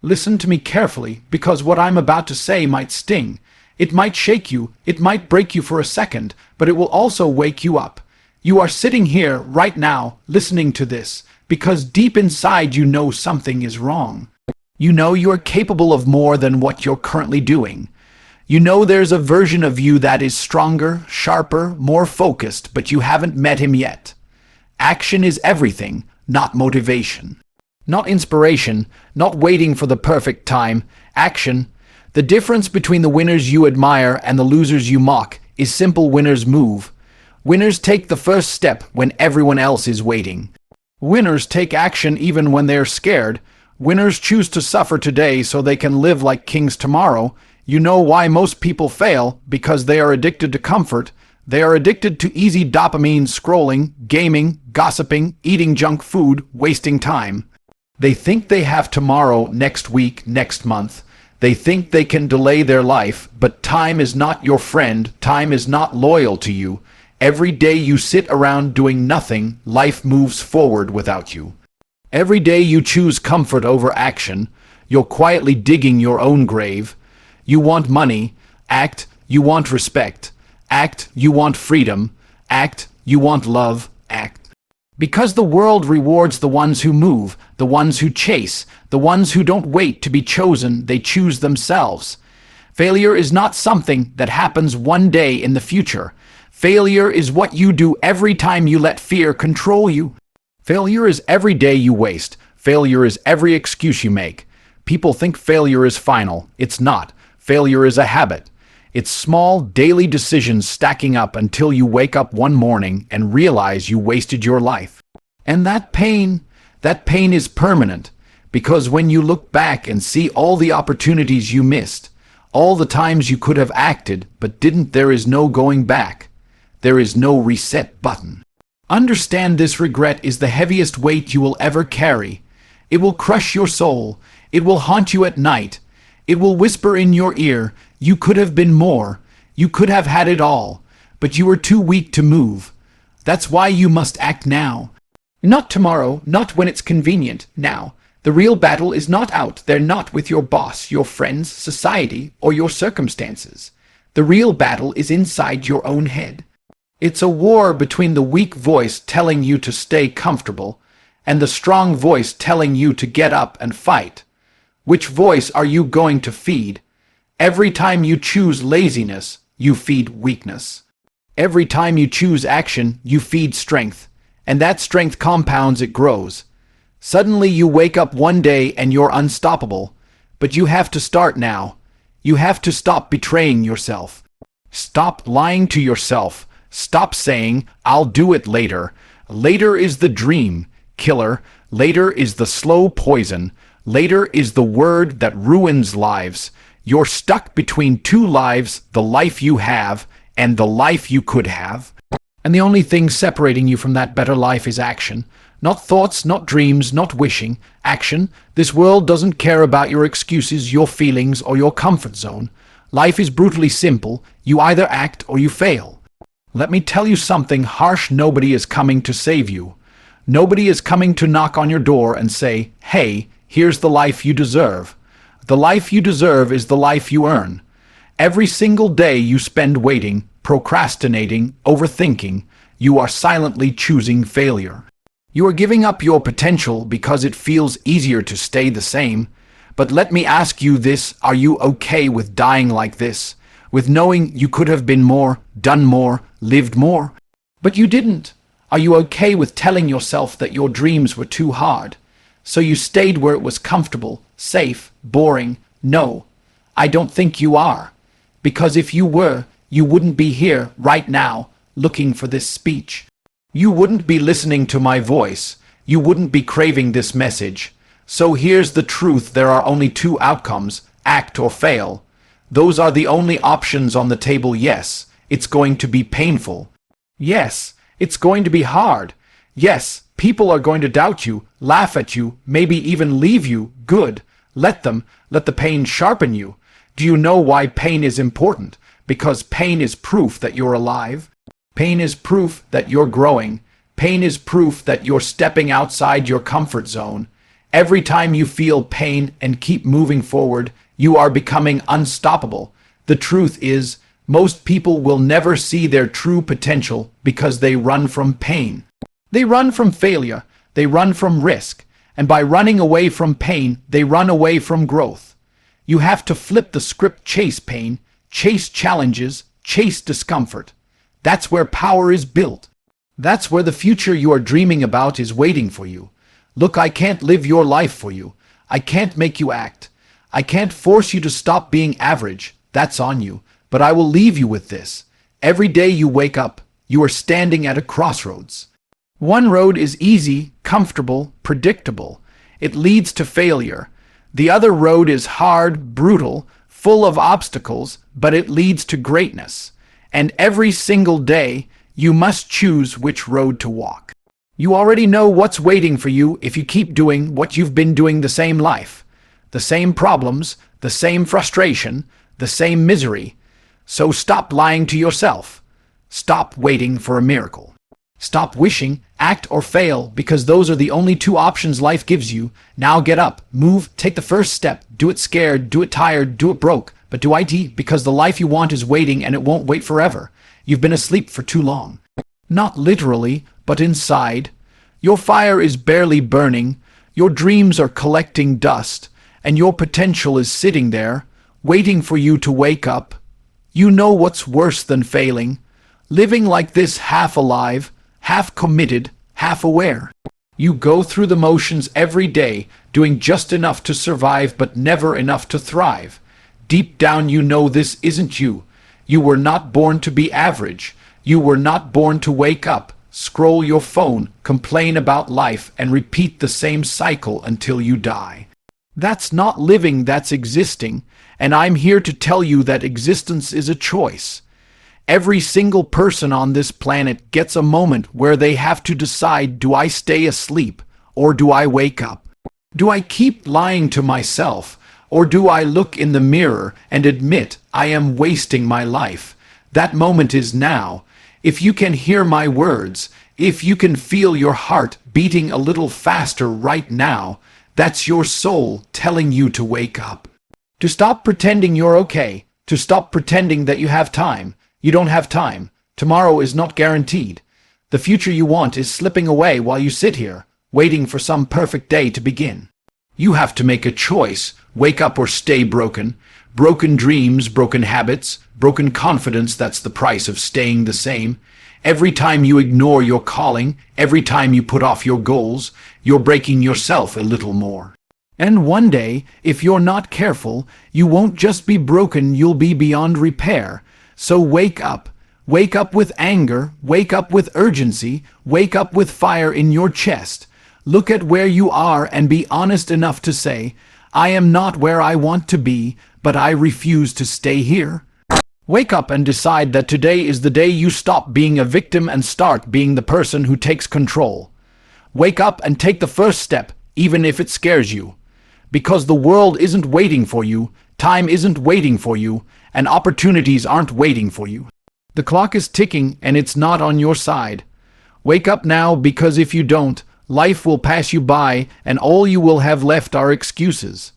Listen to me carefully, because what I'm about to say might sting. It might shake you, it might break you for a second, but it will also wake you up. You are sitting here, right now, listening to this, because deep inside you know something is wrong. You know you are capable of more than what you're currently doing. You know there's a version of you that is stronger, sharper, more focused, but you haven't met him yet. Action is everything, not motivation. Not inspiration, not waiting for the perfect time. Action. The difference between the winners you admire and the losers you mock is simple: winners move. Winners take the first step when everyone else is waiting. Winners take action even when they're scared. Winners choose to suffer today so they can live like kings tomorrow. You know why most people fail? Because they are addicted to comfort. They are addicted to easy dopamine scrolling, gaming, gossiping, eating junk food, wasting time. They think they have tomorrow, next week, next month. They think they can delay their life, but time is not your friend. Time is not loyal to you. Every day you sit around doing nothing, life moves forward without you. Every day you choose comfort over action, you're quietly digging your own grave. You want money, act. You want respect, act. You want freedom, act. You want love, act. Because the world rewards the ones who move, the ones who chase, the ones who don't wait to be chosen, they choose themselves. Failure is not something that happens one day in the future. Failure is what you do every time you let fear control you. Failure is every day you waste. Failure is every excuse you make. People think failure is final. It's not. Failure is a habit. It's small, daily decisions stacking up until you wake up one morning and realize you wasted your life. And that pain is permanent, because when you look back and see all the opportunities you missed, all the times you could have acted but didn't, there is no going back. There is no reset button. Understand this: regret is the heaviest weight you will ever carry. It will crush your soul. It will haunt you at night. It will whisper in your ear, you could have been more. You could have had it all, but you were too weak to move. That's why you must act now. Not tomorrow, not when it's convenient, now. The real battle is not out there, not with your boss, your friends, society, or your circumstances. The real battle is inside your own head. It's a war between the weak voice telling you to stay comfortable and the strong voice telling you to get up and fight. Which voice are you going to feed? Every time you choose laziness, you feed weakness. Every time you choose action, you feed strength. And that strength compounds, it grows. Suddenly you wake up one day and you're unstoppable. But you have to start now. You have to stop betraying yourself. Stop lying to yourself. Stop saying, I'll do it later. Later is the dream killer. Later is the slow poison. Later is the word that ruins lives. You're stuck between two lives, the life you have and the life you could have. And the only thing separating you from that better life is action. Not thoughts, not dreams, not wishing. Action. This world doesn't care about your excuses, your feelings, or your comfort zone. Life is brutally simple. You either act or you fail. Let me tell you something harsh: nobody is coming to save you. Nobody is coming to knock on your door and say, hey, here's the life you deserve. The life you deserve is the life you earn. Every single day you spend waiting, procrastinating, overthinking, you are silently choosing failure. You are giving up your potential because it feels easier to stay the same. But let me ask you this: are you okay with dying like this? With knowing you could have been more, done more, lived more? But you didn't. Are you okay with telling yourself that your dreams were too hard? So you stayed where it was comfortable, safe, boring? No, I don't think you are. Because if you were, you wouldn't be here right now looking for this speech. You wouldn't be listening to my voice. You wouldn't be craving this message. So here's the truth: there are only two outcomes: act or fail. Those are the only options on the table. Yes, it's going to be painful. Yes, it's going to be hard. Yes, people are going to doubt you, laugh at you, maybe even leave you. Good. Let them. Let the pain sharpen you. Do you know why pain is important? Because pain is proof that you're alive. Pain is proof that you're growing. Pain is proof that you're stepping outside your comfort zone. Every time you feel pain and keep moving forward, you are becoming unstoppable. The truth is, most people will never see their true potential because they run from pain. They run from failure, they run from risk, and by running away from pain, they run away from growth. You have to flip the script: chase pain, chase challenges, chase discomfort. That's where power is built. That's where the future you are dreaming about is waiting for you. Look, I can't live your life for you. I can't make you act. I can't force you to stop being average. That's on you. But I will leave you with this. Every day you wake up, you are standing at a crossroads. One road is easy, comfortable, predictable. It leads to failure. The other road is hard, brutal, full of obstacles, but it leads to greatness. And every single day, you must choose which road to walk. You already know what's waiting for you if you keep doing what you've been doing: the same life, the same problems, the same frustration, the same misery. So stop lying to yourself. Stop waiting for a miracle. Stop wishing, act or fail, because those are the only two options life gives you. Now get up, move, take the first step. Do it scared, do it tired, do it broke, but do it, because the life you want is waiting and it won't wait forever. You've been asleep for too long. Not literally, but inside. Your fire is barely burning, your dreams are collecting dust, and your potential is sitting there, waiting for you to wake up. You know what's worse than failing? Living like this, half alive, half committed, half aware. You go through the motions every day, doing just enough to survive but never enough to thrive. Deep down you know this isn't you. You were not born to be average. You were not born to wake up, scroll your phone, complain about life, and repeat the same cycle until you die. That's not living, that's existing, and I'm here to tell you that existence is a choice. Every single person on this planet gets a moment where they have to decide: do I stay asleep or do I wake up? Do I keep lying to myself or do I look in the mirror and admit I am wasting my life? That moment is now. If you can hear my words, if you can feel your heart beating a little faster right now, that's your soul telling you to wake up. To stop pretending you're okay, to stop pretending that you have time. You don't have time. Tomorrow is not guaranteed. The future you want is slipping away while you sit here, waiting for some perfect day to begin. You have to make a choice: wake up or stay broken. Broken dreams, broken habits, broken confidence, that's the price of staying the same. Every time you ignore your calling, every time you put off your goals, you're breaking yourself a little more. And one day, if you're not careful, you won't just be broken, you'll be beyond repair. So wake up. Wake up with anger, wake up with urgency, wake up with fire in your chest. Look at where you are and be honest enough to say, I am not where I want to be, but I refuse to stay here. Wake up and decide that today is the day you stop being a victim and start being the person who takes control. Wake up and take the first step, even if it scares you. Because the world isn't waiting for you, time isn't waiting for you, and opportunities aren't waiting for you. The clock is ticking and it's not on your side. Wake up now, because if you don't, life will pass you by and all you will have left are excuses.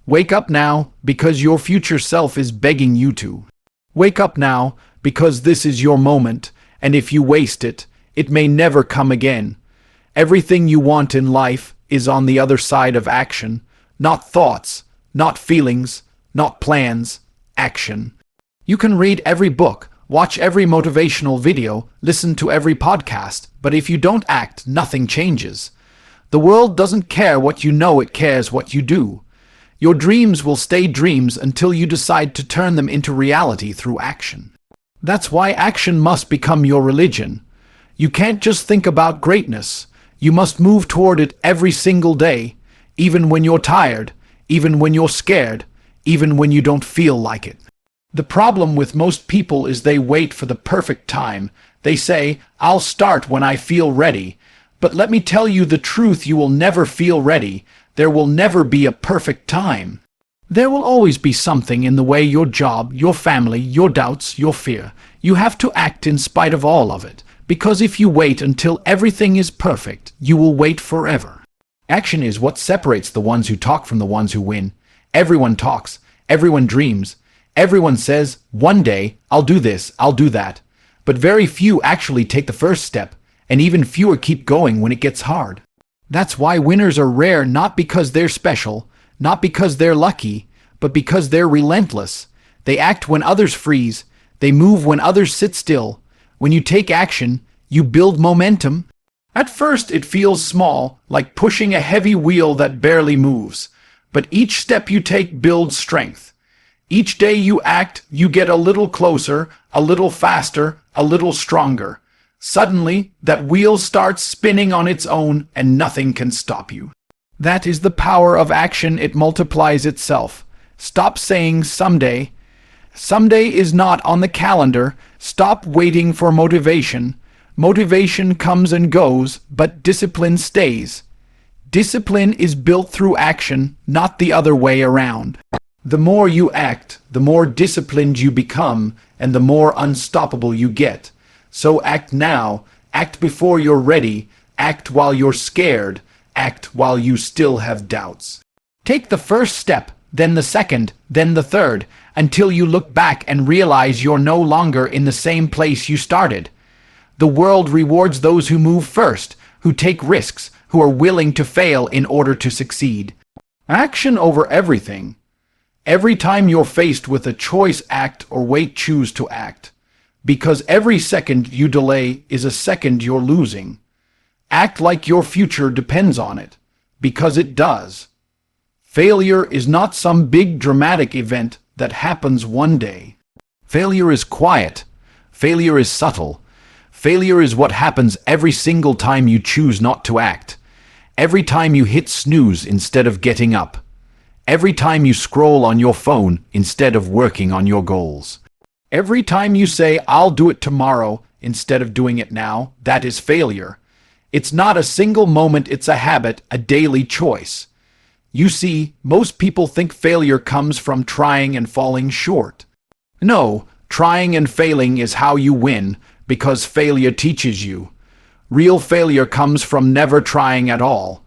Wake up now, because your future self is begging you to. Wake up now, because this is your moment, and if you waste it, it may never come again. Everything you want in life is on the other side of action. Not thoughts, not feelings, not plans, action. You can read every book, watch every motivational video, listen to every podcast, but if you don't act, nothing changes. The world doesn't care what you know, it cares what you do. Your dreams will stay dreams until you decide to turn them into reality through action. That's why action must become your religion. You can't just think about greatness. You must move toward it every single day, even when you're tired, even when you're scared, even when you don't feel like it. The problem with most people is they wait for the perfect time. They say, I'll start when I feel ready. But let me tell you the truth, you will never feel ready. There will never be a perfect time. There will always be something in the way: your job, your family, your doubts, your fear. You have to act in spite of all of it, because if you wait until everything is perfect, you will wait forever. Action is what separates the ones who talk from the ones who win. Everyone talks, everyone dreams, everyone says, one day, I'll do this, I'll do that. But very few actually take the first step, and even fewer keep going when it gets hard. That's why winners are rare, not because they're special, not because they're lucky, but because they're relentless. They act when others freeze, they move when others sit still. When you take action, you build momentum. At first it feels small, like pushing a heavy wheel that barely moves. But each step you take builds strength. Each day you act, you get a little closer, a little faster, a little stronger. Suddenly, that wheel starts spinning on its own and nothing can stop you. That is the power of action. It multiplies itself. Stop saying someday. Someday is not on the calendar. Stop waiting for motivation. Motivation comes and goes, but discipline stays. Discipline is built through action, not the other way around. The more you act, the more disciplined you become, and the more unstoppable you get. So act now, act before you're ready, act while you're scared, act while you still have doubts. Take the first step, then the second, then the third, until you look back and realize you're no longer in the same place you started. The world rewards those who move first, who take risks, who are willing to fail in order to succeed. Action over everything. Every time you're faced with a choice, act or wait, choose to act. Because every second you delay is a second you're losing. Act like your future depends on it, because it does. Failure is not some big dramatic event that happens one day. Failure is quiet. Failure is subtle. Failure is what happens every single time you choose not to act. Every time you hit snooze instead of getting up. Every time you scroll on your phone instead of working on your goals. Every time you say, I'll do it tomorrow, instead of doing it now, that is failure. It's not a single moment, it's a habit, a daily choice. You see, most people think failure comes from trying and falling short. No, trying and failing is how you win, because failure teaches you. Real failure comes from never trying at all.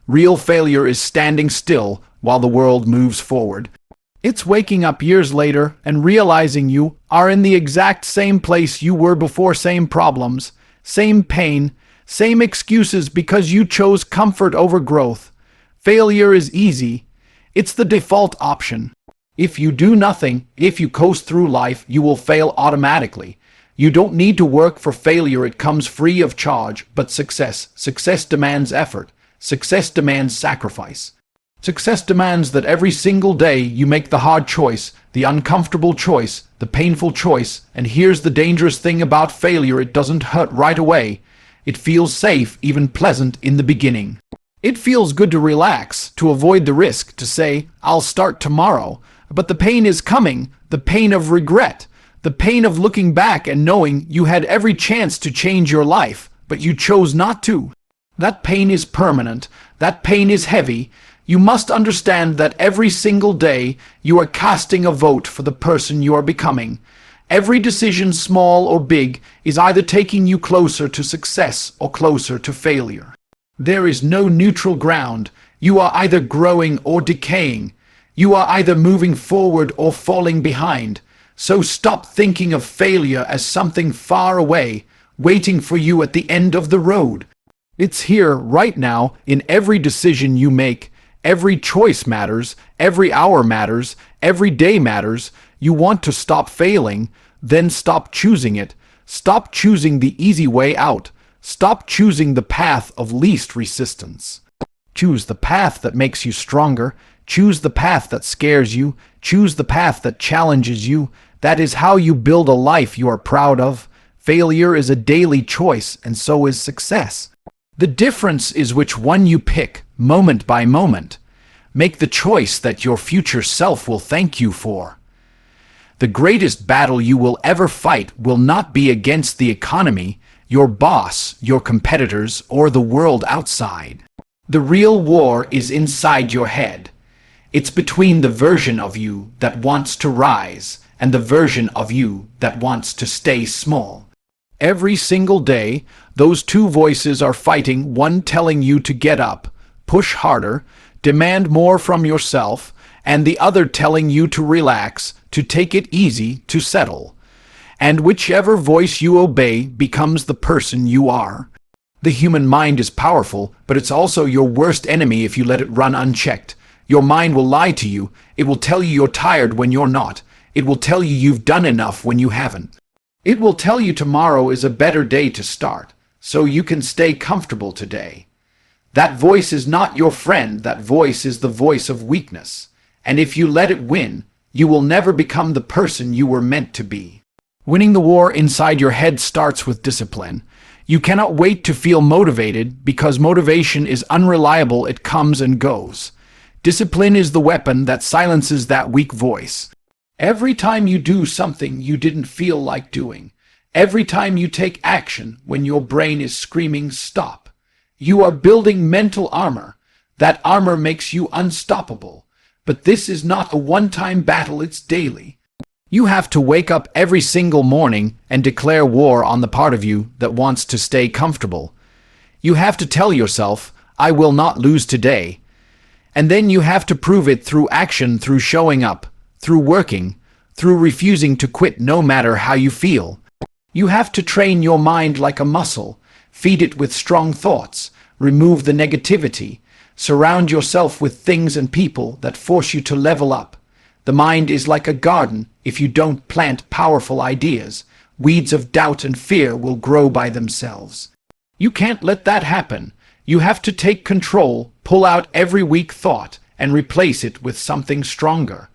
Real failure is standing still while the world moves forward. It's waking up years later and realizing you are in the exact same place you were before, same problems, same pain, same excuses because you chose comfort over growth. Failure is easy. It's the default option. If you do nothing, if you coast through life, you will fail automatically. You don't need to work for failure, it comes free of charge. But success demands effort. Success demands sacrifice. Success demands that every single day you make the hard choice, the uncomfortable choice, the painful choice. And here's the dangerous thing about failure: it doesn't hurt right away. It feels safe, even pleasant in the beginning. It feels good to relax, to avoid the risk, to say, I'll start tomorrow. But the pain is coming, the pain of regret, the pain of looking back and knowing you had every chance to change your life, but you chose not to. That pain is permanent, that pain is heavy. You must understand that every single day you are casting a vote for the person you are becoming. Every decision, small or big, is either taking you closer to success or closer to failure. There is no neutral ground. You are either growing or decaying. You are either moving forward or falling behind. So stop thinking of failure as something far away, waiting for you at the end of the road. It's here, right now, in every decision you make. Every choice matters, every hour matters, every day matters. You want to stop failing, then stop choosing it. Stop choosing the easy way out. Stop choosing the path of least resistance. Choose the path that makes you stronger. Choose the path that scares you. Choose the path that challenges you. That is how you build a life you are proud of. Failure is a daily choice, and so is success. The difference is which one you pick, moment by moment. Make the choice that your future self will thank you for. The greatest battle you will ever fight will not be against the economy, your boss, your competitors, or the world outside. The real war is inside your head. It's between the version of you that wants to rise and the version of you that wants to stay small. Every single day, those two voices are fighting, one telling you to get up, push harder, demand more from yourself, and the other telling you to relax, to take it easy, to settle. And whichever voice you obey becomes the person you are. The human mind is powerful, but it's also your worst enemy if you let it run unchecked. Your mind will lie to you. It will tell you you're tired when you're not. It will tell you you've done enough when you haven't. It will tell you tomorrow is a better day to start, so you can stay comfortable today. That voice is not your friend. That voice is the voice of weakness. And if you let it win, you will never become the person you were meant to be. Winning the war inside your head starts with discipline. You cannot wait to feel motivated because motivation is unreliable. It comes and goes. Discipline is the weapon that silences that weak voice. Every time you do something you didn't feel like doing, every time you take action when your brain is screaming stop, you are building mental armor. That armor makes you unstoppable. But this is not a one-time battle, it's daily. You have to wake up every single morning and declare war on the part of you that wants to stay comfortable. You have to tell yourself, I will not lose today. And then you have to prove it through action, through showing up, through working, through refusing to quit no matter how you feel. You have to train your mind like a muscle, feed it with strong thoughts, remove the negativity, surround yourself with things and people that force you to level up. The mind is like a garden. If you don't plant powerful ideas, weeds of doubt and fear will grow by themselves. You can't let that happen. You have to take control, pull out every weak thought, and replace it with something stronger.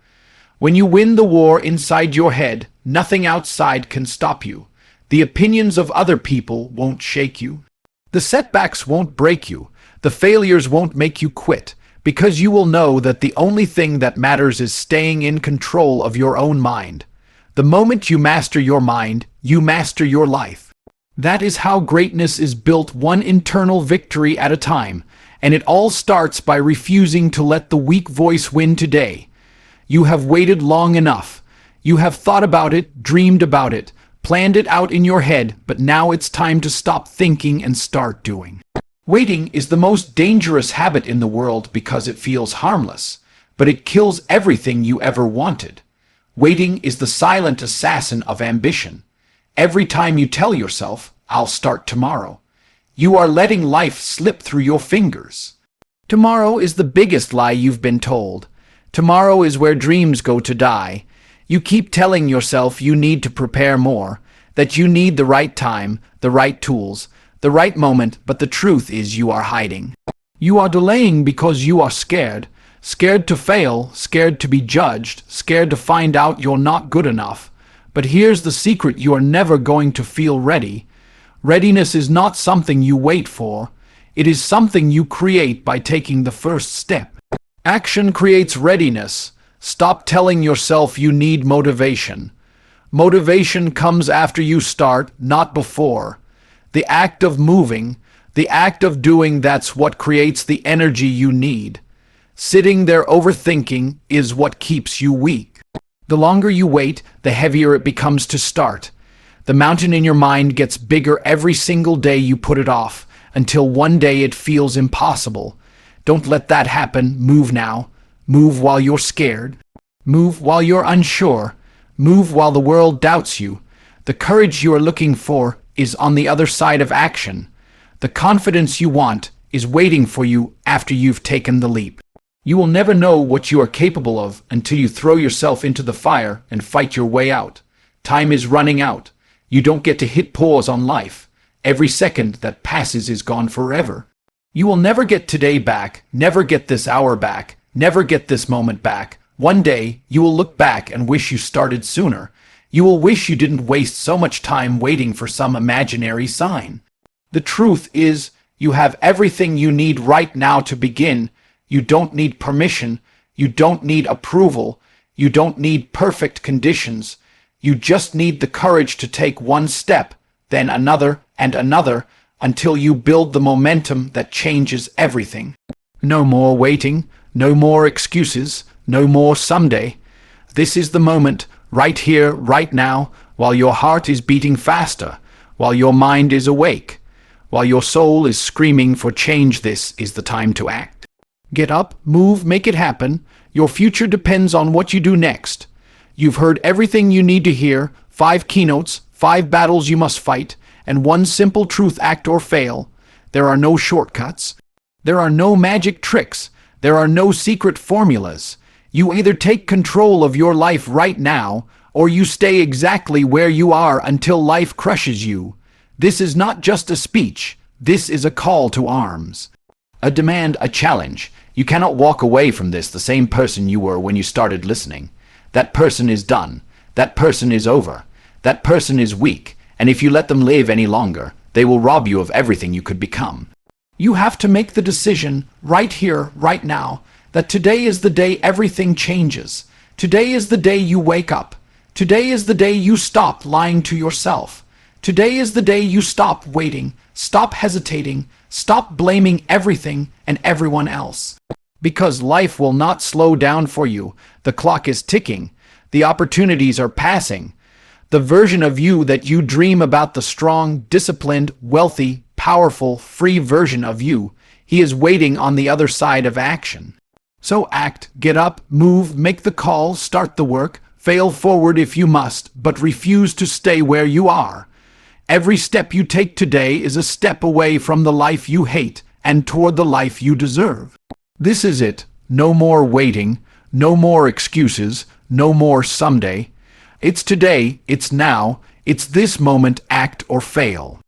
When you win the war inside your head, nothing outside can stop you. The opinions of other people won't shake you. The setbacks won't break you. The failures won't make you quit, because you will know that the only thing that matters is staying in control of your own mind. The moment you master your mind, you master your life. That is how greatness is built, one internal victory at a time, and it all starts by refusing to let the weak voice win today. You have waited long enough. You have thought about it, dreamed about it, planned it out in your head, but now it's time to stop thinking and start doing. Waiting is the most dangerous habit in the world because it feels harmless, but it kills everything you ever wanted. Waiting is the silent assassin of ambition. Every time you tell yourself, I'll start tomorrow, you are letting life slip through your fingers. Tomorrow is the biggest lie you've been told. Tomorrow is where dreams go to die. You keep telling yourself you need to prepare more, that you need the right time, the right tools, the right moment, but the truth is you are hiding. You are delaying because you are scared. Scared to fail, scared to be judged, scared to find out you're not good enough. But here's the secret: you are never going to feel ready. Readiness is not something you wait for. It is something you create by taking the first step. Action creates readiness. Stop telling yourself you need motivation. Motivation comes after you start, not before. The act of moving, the act of doing, that's what creates the energy you need. Sitting there overthinking is what keeps you weak. The longer you wait, the heavier it becomes to start. The mountain in your mind gets bigger every single day you put it off, until one day it feels impossible. Don't let that happen. Move now. Move while you're scared. Move while you're unsure. Move while the world doubts you. The courage you are looking for is on the other side of action. The confidence you want is waiting for you after you've taken the leap. You will never know what you are capable of until you throw yourself into the fire and fight your way out. Time is running out. You don't get to hit pause on life. Every second that passes is gone forever. You will never get today back, never get this hour back, never get this moment back. One day, you will look back and wish you started sooner. You will wish you didn't waste so much time waiting for some imaginary sign. The truth is, you have everything you need right now to begin. You don't need permission. You don't need approval. You don't need perfect conditions. You just need the courage to take one step, then another and another, until you build the momentum that changes everything. No more waiting. No more excuses. No more someday. This is the moment, right here, right now, while your heart is beating faster, while your mind is awake, while your soul is screaming for change. This is the time to act. Get up, move, make it happen. Your future depends on what you do next. You've heard everything you need to hear, 5 keynotes, 5 battles you must fight, and 1 simple truth: act or fail. There are no shortcuts. There are no magic tricks. There are no secret formulas. You either take control of your life right now, or you stay exactly where you are until life crushes you. This is not just a speech. This is a call to arms. A demand, a challenge. You cannot walk away from this the same person you were when you started listening. That person is done. That person is over. That person is weak, and if you let them live any longer, they will rob you of everything you could become. You have to make the decision, right here, right now, that today is the day everything changes. Today is the day you wake up. Today is the day you stop lying to yourself. Today is the day you stop waiting, stop hesitating, stop blaming everything and everyone else. Because life will not slow down for you. The clock is ticking. The opportunities are passing. The version of you that you dream about, the strong, disciplined, wealthy, powerful, free version of you, he is waiting on the other side of action. So act, get up, move, make the call, start the work, fail forward if you must, but refuse to stay where you are. Every step you take today is a step away from the life you hate and toward the life you deserve. This is it. No more waiting, no more excuses, no more someday. It's today, it's now, it's this moment. Act or fail.